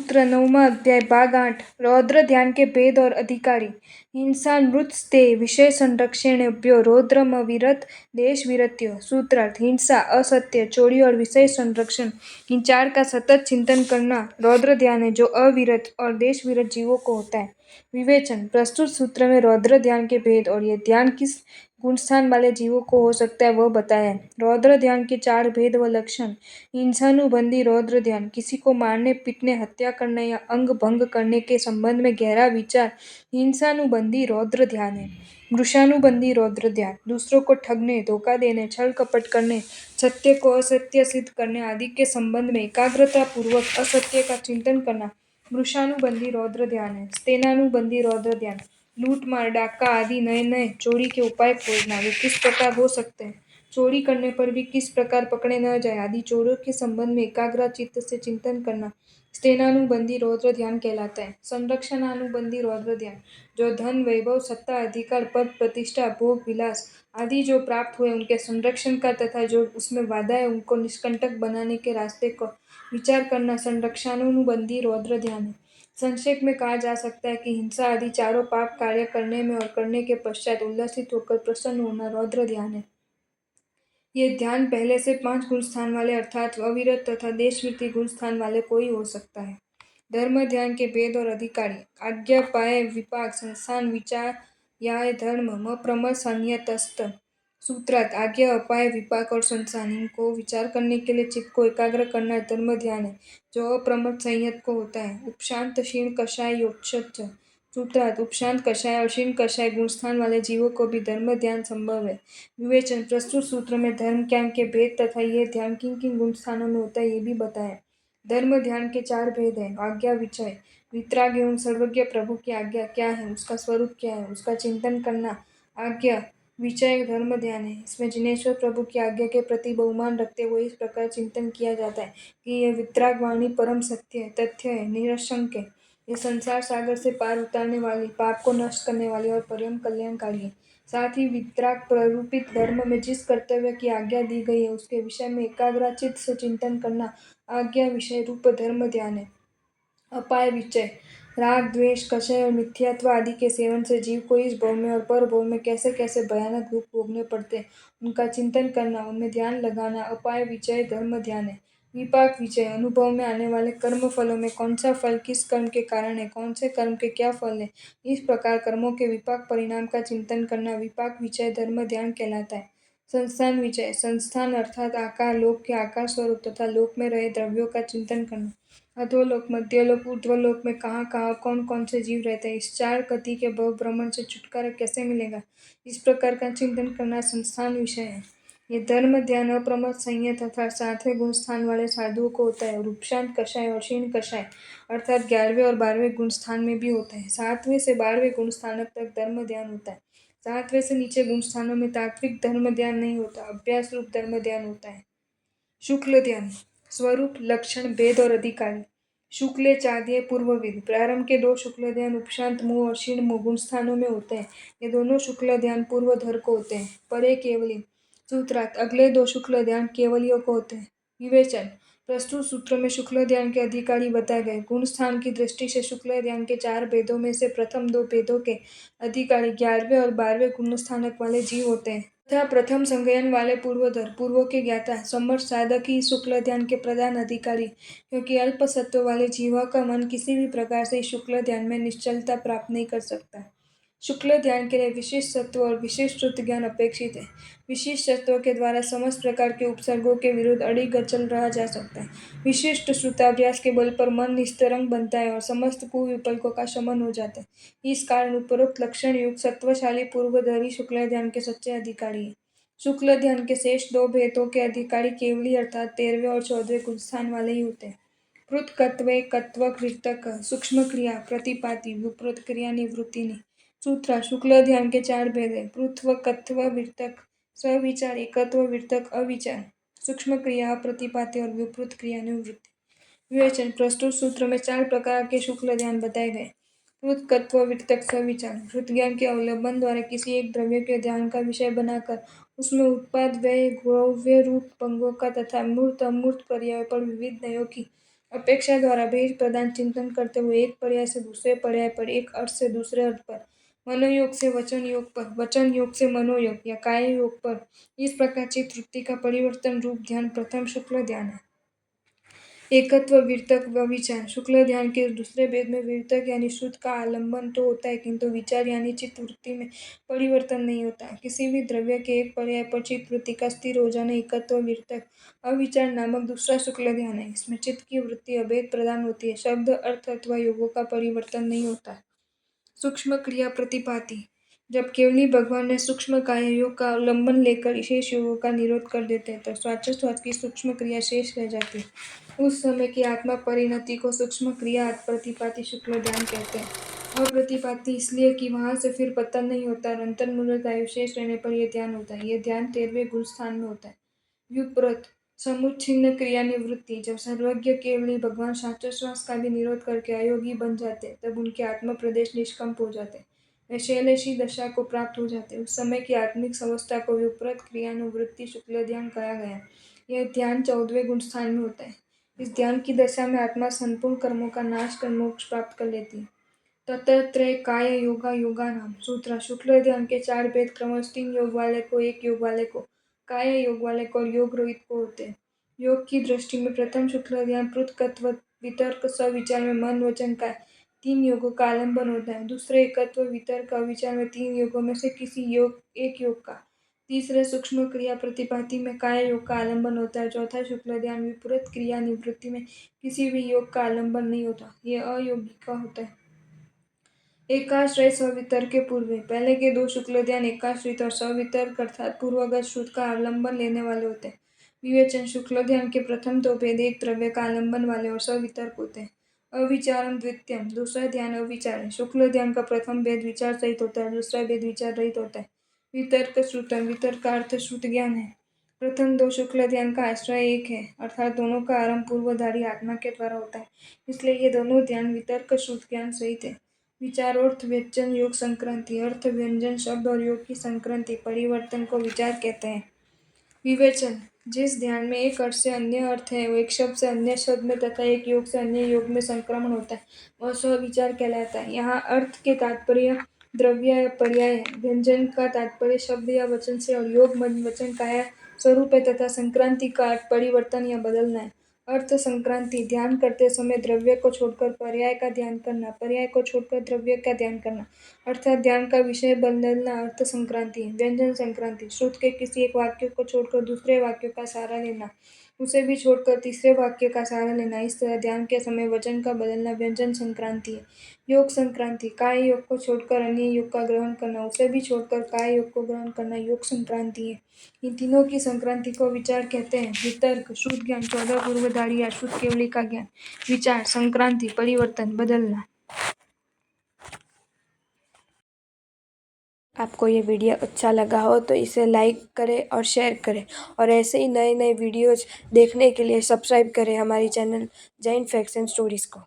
सूत्र 9वां अध्याय भाग 8 रौद्र ध्यान के भेद और अधिकारी। हिंसा नृत्स्ते विषय संरक्षणेभ्यो रौद्रम अविरत देश विरत्यो। सूत्रार्थ हिंसा, असत्य, चोरी और विषय संरक्षण, इन चार का सतत चिंतन करना रौद्र ध्यान है, जो अविरत और देश विरत जीवों को होता है। विवेचन। प्रस्तुत सूत्र में रौद्र ध्यान के भेद और यह ध्यान किस गुणस्थान वाले जीवों को हो सकता है वह बताया है। रौद्र ध्यान के चार भेद व लक्षण। हिंसानुबंधी रौद्र ध्यान किसी को मारने, पीटने, हत्या करने या अंग भंग करने के संबंध में गहरा विचार हिंसानुबंधी रौद्र ध्यान है। मृषानुबंधी रौद्र ध्यान दूसरों को ठगने, धोखा देने, छल कपट करने, सत्य को असत्य सिद्ध करने आदि के संबंध में एकाग्रता पूर्वक असत्य का चिंतन करना मृषानुबंधी रौद्र ध्यान है। स्तेनानुबंधी रौद्र ध्यान लूट मार, डाका आदि नए नए चोरी के उपाय खोजना, वे किस प्रकार हो सकते हैं, चोरी करने पर भी किस प्रकार पकड़े न जाए आदि चोरों के संबंध में एकाग्र चित्त से चिंतन करना स्तेनानुबंधी रौद्र ध्यान कहलाता है। संरक्षणानुबंधी रौद्र ध्यान जो धन, वैभव, सत्ता, अधिकार, पद, प्रतिष्ठा, भोग, विलास आदि जो प्राप्त हुए उनके संरक्षण का तथा जो उसमें बाधा है उनको निष्कंटक बनाने के रास्ते को विचार करना संरक्षणानुबंधी रौद्र ध्यान है। संक्षेप में कहा जा सकता है कि हिंसा आदि चारों पाप कार्य करने में और करने के पश्चात उल्लसित होकर प्रसन्न होना रौद्र ध्यान है। ये ध्यान पहले से 5 गुण स्थान वाले अर्थात अविरत तथा देशवृत्ति गुण स्थान वाले कोई हो सकता है। धर्म ध्यान के भेद और अधिकारी। आज्ञा, पाय, विपाक, संस्थान, विचार या धर्म म प्रमथ संयतस्त। सूत्रार्थ आज्ञा, अपाय, विपाक और संस्थान, इनको विचार करने के लिए चित्त को एकाग्र करना धर्म ध्यान है, जो अप्रमथ संयत को होता है। उपशांत, क्षीण, कषाय, योक्षच। सूत्रार्थ उपशांत, कषाय और क्षीण कषाय गुणस्थान वाले जीवों को भी धर्म ध्यान संभव है। विवेचन। प्रस्तुत सूत्र में धर्म ज्ञान के भेद तथा यह ध्यान किन किन गुण स्थानों में होता है ये भी बताया। धर्म ध्यान के 4 भेद हैं। आज्ञा विषय वितराग एवं सर्वज्ञ प्रभु की आज्ञा क्या है, उसका स्वरूप क्या है, उसका चिंतन करना आज्ञा विषय धर्म ध्यान है। इसमें जिनेश्वर प्रभु की आज्ञा के प्रति बहुमान रखते हुए इस प्रकार चिंतन किया जाता है कि यह वितराग वाणी परम सत्य है, तथ्य है, निरशंक है। ये संसार सागर से पार उतारने वाली, पाप को नष्ट करने वाली और परम कल्याणकारी है। साथ ही वितराग प्ररूपित धर्म में जिस कर्तव्य की आज्ञा दी गई है उसके विषय में एकाग्रचित्त से चिंतन करना आज्ञा विषय रूप धर्म ध्यान है। अपाय विषय राग, द्वेष, कषय और मिथ्यात्व आदि के सेवन से जीव को इस भव में और पर भव में कैसे कैसे भयानक दुख भोगने पड़ते हैं उनका चिंतन करना, उनमें ध्यान लगाना अपाय विषय धर्म ध्यान है। विपाक विषय अनुभव में आने वाले कर्म फलों में कौन सा फल किस कर्म के कारण है, कौन से कर्म के क्या फल है, इस प्रकार कर्मों के विपाक परिणाम का चिंतन करना विपाक विषय धर्म ध्यान कहलाता है। संस्थान विषय संस्थान अर्थात आकार, लोक के आकार स्वरूप तथा लोक में रहे द्रव्यों का चिंतन करना। अधोलोक, मध्यलोक, ऊर्ध्वलोक में कहाँ कहाँ कौन कौन से जीव रहते हैं, इस चार गति के भव भ्रमण से छुटकारा कैसे मिलेगा, इस प्रकार का चिंतन करना संस्थान विषय है। ये धर्म ध्यान अप्रमथ संयत अर्थात 7वें गुण स्थान वाले साधुओं को होता है। रूपशांत कषाय और क्षीण कषाय अर्थात 11वें और 12वें गुण स्थान में भी होता है। 7वें से 12वें गुण स्थान तक धर्म ध्यान होता है। 7वें से नीचे गुण स्थानों में तात्विक धर्म ध्यान नहीं होता, अभ्यास रूप धर्म ध्यान होता है। शुक्ल ध्यान स्वरूप, लक्षण, भेद और अधिकारी। शुक्ल चादीय पूर्वविद प्रारंभ के 2 शुक्ल ध्यान उपशांत मुंह और क्षीण मुंह गुण स्थानों में होते हैं। ये दोनों शुक्ल ध्यान पूर्वधर को होते हैं। परे केवली। सूत्रार्थ अगले 2 शुक्ल ध्यान केवलियों को होते हैं। विवेचन। प्रस्तुत सूत्र में शुक्ल ध्यान के अधिकारी बताए गए। गुण स्थान की दृष्टि से शुक्ल ध्यान के 4 भेदों में से प्रथम 2 भेदों के अधिकारी 11वें और 12वें गुण स्थानक वाले जीव होते हैं तथा प्रथम संज्ञान वाले पूर्वधर, पूर्वों के ज्ञाता, समर्थ साधक ही शुक्ल ध्यान के प्रधान अधिकारी, क्योंकि अल्प सत्व वाले जीवों का मन किसी भी प्रकार से शुक्ल ध्यान में निश्चलता प्राप्त नहीं कर सकता। शुक्ल ध्यान के लिए विशिष्ट सत्व और विशिष्ट श्रुत ज्ञान अपेक्षित है। विशिष्ट सत्व के द्वारा समस्त प्रकार के उपसर्गों के विरुद्ध अडिग अचल रहा जा सकता है। विशिष्ट श्रुताभ्यास के बल पर मन निस्तरंग बनता है और समस्त कुविकल्पों का शमन हो जाता है। इस कारण उपरोक्त लक्षण युक्त सत्वशाली पूर्वधरी शुक्ल ध्यान के सच्चे अधिकारी है। शुक्ल ध्यान के शेष 2 भेदों के अधिकारी केवली अर्थात 13वें और 14वें गुण स्थान वाले ही होते हैं। पृथकत्वे कत्व कृतक सूक्ष्म क्रिया प्रतिपाती विपृत क्रिया निवृत्तिनी। सूत्र शुक्ल ध्यान के 4 भेद है। पृथ्व कत्व वितक स्विचार, एकत्व वितक अविचार, सूक्ष्म क्रिया प्रतिपाती और विपृत क्रिया निवृत्ति। विवेचन। प्रस्तुत सूत्र में 4 प्रकार के शुक्ल ध्यान बताए गए। पृथकत्व वितक स्विचार श्रुत ज्ञान के अवलंबन द्वारा किसी एक द्रव्य के ध्यान का विषय बनाकर उसमें उत्पाद व्यय द्रव्य रूप भंगों का तथा मूर्त अमूर्त पर्याय पर विविध नयों की अपेक्षा द्वारा भेद प्रदान चिंतन करते हुए एक पर्याय से दूसरे पर्याय पर, एक अर्थ से दूसरे अर्थ पर, मनोयोग से वचन योग पर, वचन योग से मनोयोग या काय योग पर, इस प्रकार चित्त वृत्ति का परिवर्तन रूप ध्यान प्रथम शुक्ल ध्यान है। एकत्व वितर्क व विचार। शुक्ल ध्यान के दूसरे भेद में वितर्क यानी शुद्ध का आलंबन तो होता है, किंतु विचार यानी चित्त वृत्ति में परिवर्तन नहीं होता। किसी भी द्रव्य के एक पर्याय पर चित्त वृत्ति का स्थिर हो जाना एकत्व वितर्क। अविचार नामक दूसरा शुक्ल ध्यान है। इसमें चित्त की वृत्ति अभेद प्रदान होती है, शब्द अर्थ अथवा योगों का परिवर्तन नहीं होता। सूक्ष्म क्रिया प्रतिपाति। जब केवली भगवान ने सूक्ष्म काया योग का अवलंबन लेकर विशेष योगों का निरोध कर देते हैं, तो स्वाचोस्वाच की सूक्ष्म क्रिया शेष रह जाती है। उस समय की आत्मा परिणति को सूक्ष्म क्रिया प्रतिपाति शुक्ल ध्यान कहते हैं। अप्रतिपाति इसलिए कि वहां से फिर पतन नहीं होता और अंतर्मूलक आयु शेष रहने पर यह ध्यान होता है। यह ध्यान 13वें गुण स्थान में होता है। व्युत्पत्त समुच्छिन्न क्रिया निवृत्ति। जब सर्वज्ञ केवली भगवान श्वासोच्छ्वास का भी निरोध करके अयोगी बन जाते, तब उनके आत्म प्रदेश निष्कंप हो जाते, वे शैलेशी दशा को प्राप्त हो जाते। उस समय की आत्मिक अवस्था को व्युत्पत्त क्रियानुवृत्ति शुक्ल ध्यान कहा गया। यह ध्यान 14वें गुण स्थान में होता है। इस ध्यान की दशा में आत्मा संपूर्ण कर्मों का नाश कर मोक्ष प्राप्त कर लेती है। ततत्रय काय योगा योगा नाम। सूत्र। शुक्ल ध्यान के 4 भेद क्रमश 3 योग वाले को, 1 योग वाले को, काय योग वाले को और योग रोहित को होते हैं। योग की दृष्टि में प्रथम शुक्ल ध्यान पृथकत्व वितर्क सविचार में मन वचन काय 3 योगों का आलंबन होता है। दूसरे एकत्व वितर्क अविचार में 3 योगों में से किसी एक योग का। तीसरे सूक्ष्म क्रिया प्रतिपाति में काय योग का आलंबन होता है। चौथा शुक्ल ध्यान विपरीत क्रिया निवृत्ति में किसी भी योग का आलंबन नहीं होता, यह अयोगी का होता है। एकाश्रय सवितर्क के पूर्व। पहले के 2 शुक्ल ध्यान एकाश्रित और सवितर्क अर्थात पूर्वगत श्रुत का अवलंबन लेने वाले होते हैं। विवेचन। शुक्ल ध्यान के प्रथम 2 भेद एक द्रव्य का आलंबन वाले और सवितर्क होते हैं। अविचारम द्वितीयम। दूसरा ध्यान अविचार है। शुक्ल ध्यान का प्रथम भेद विचार सहित होता है, दूसरा भेद विचार रहित होता है। वितर्क श्रुतम। वितर्क का अर्थ श्रुत ज्ञान है। प्रथम 2 शुक्ल ध्यान का आश्रय एक है, अर्थात दोनों का आरंभ पूर्वधारी आत्मा के द्वारा होता है, इसलिए ये दोनों ध्यान वितर्क श्रुत ज्ञान सहित है। विचारोर्थ व्यंजन योग संक्रांति। अर्थ व्यंजन शब्द और योग की संक्रांति परिवर्तन को विचार कहते हैं। विवेचन। जिस ध्यान में एक अर्थ से अन्य अर्थ है, वो एक शब्द से अन्य शब्द में तथा एक योग से अन्य योग में संक्रमण होता है, वह स्वविचार कहलाता है। यहाँ अर्थ के तात्पर्य द्रव्य या पर्याय है, व्यंजन का तात्पर्य शब्द या वचन से और योग मन वचन काया स्वरूप है तथा संक्रांति का अर्थ परिवर्तन या बदलना है। अर्थ संक्रांति। ध्यान करते समय द्रव्य को छोड़कर पर्याय का ध्यान करना, पर्याय को छोड़कर द्रव्य का ध्यान करना, अर्थात ध्यान का विषय बदलना अर्थ संक्रांति है। व्यंजन संक्रांति। श्रुत के किसी एक वाक्य को छोड़कर दूसरे वाक्य का सहारा लेना, उसे भी छोड़कर तीसरे वाक्य का सहारा लेना, इस तरह ध्यान के समय वचन का बदलना व्यंजन संक्रांति है। योग संक्रांति। काय योग को छोड़कर अन्य योग का ग्रहण करना, उसे भी छोड़कर काय योग को ग्रहण करना योग संक्रांति है। इन तीनों की संक्रांति को विचार कहते हैं। वितर्क शुद्ध ज्ञान 14 पूर्वधारी या शुद्ध केवली का ज्ञान। विचार संक्रांति परिवर्तन बदलना। आपको ये वीडियो अच्छा लगा हो तो इसे लाइक करें और शेयर करें, और ऐसे ही नए नए वीडियोज देखने के लिए सब्सक्राइब करें हमारी channel Jain facts and stories को।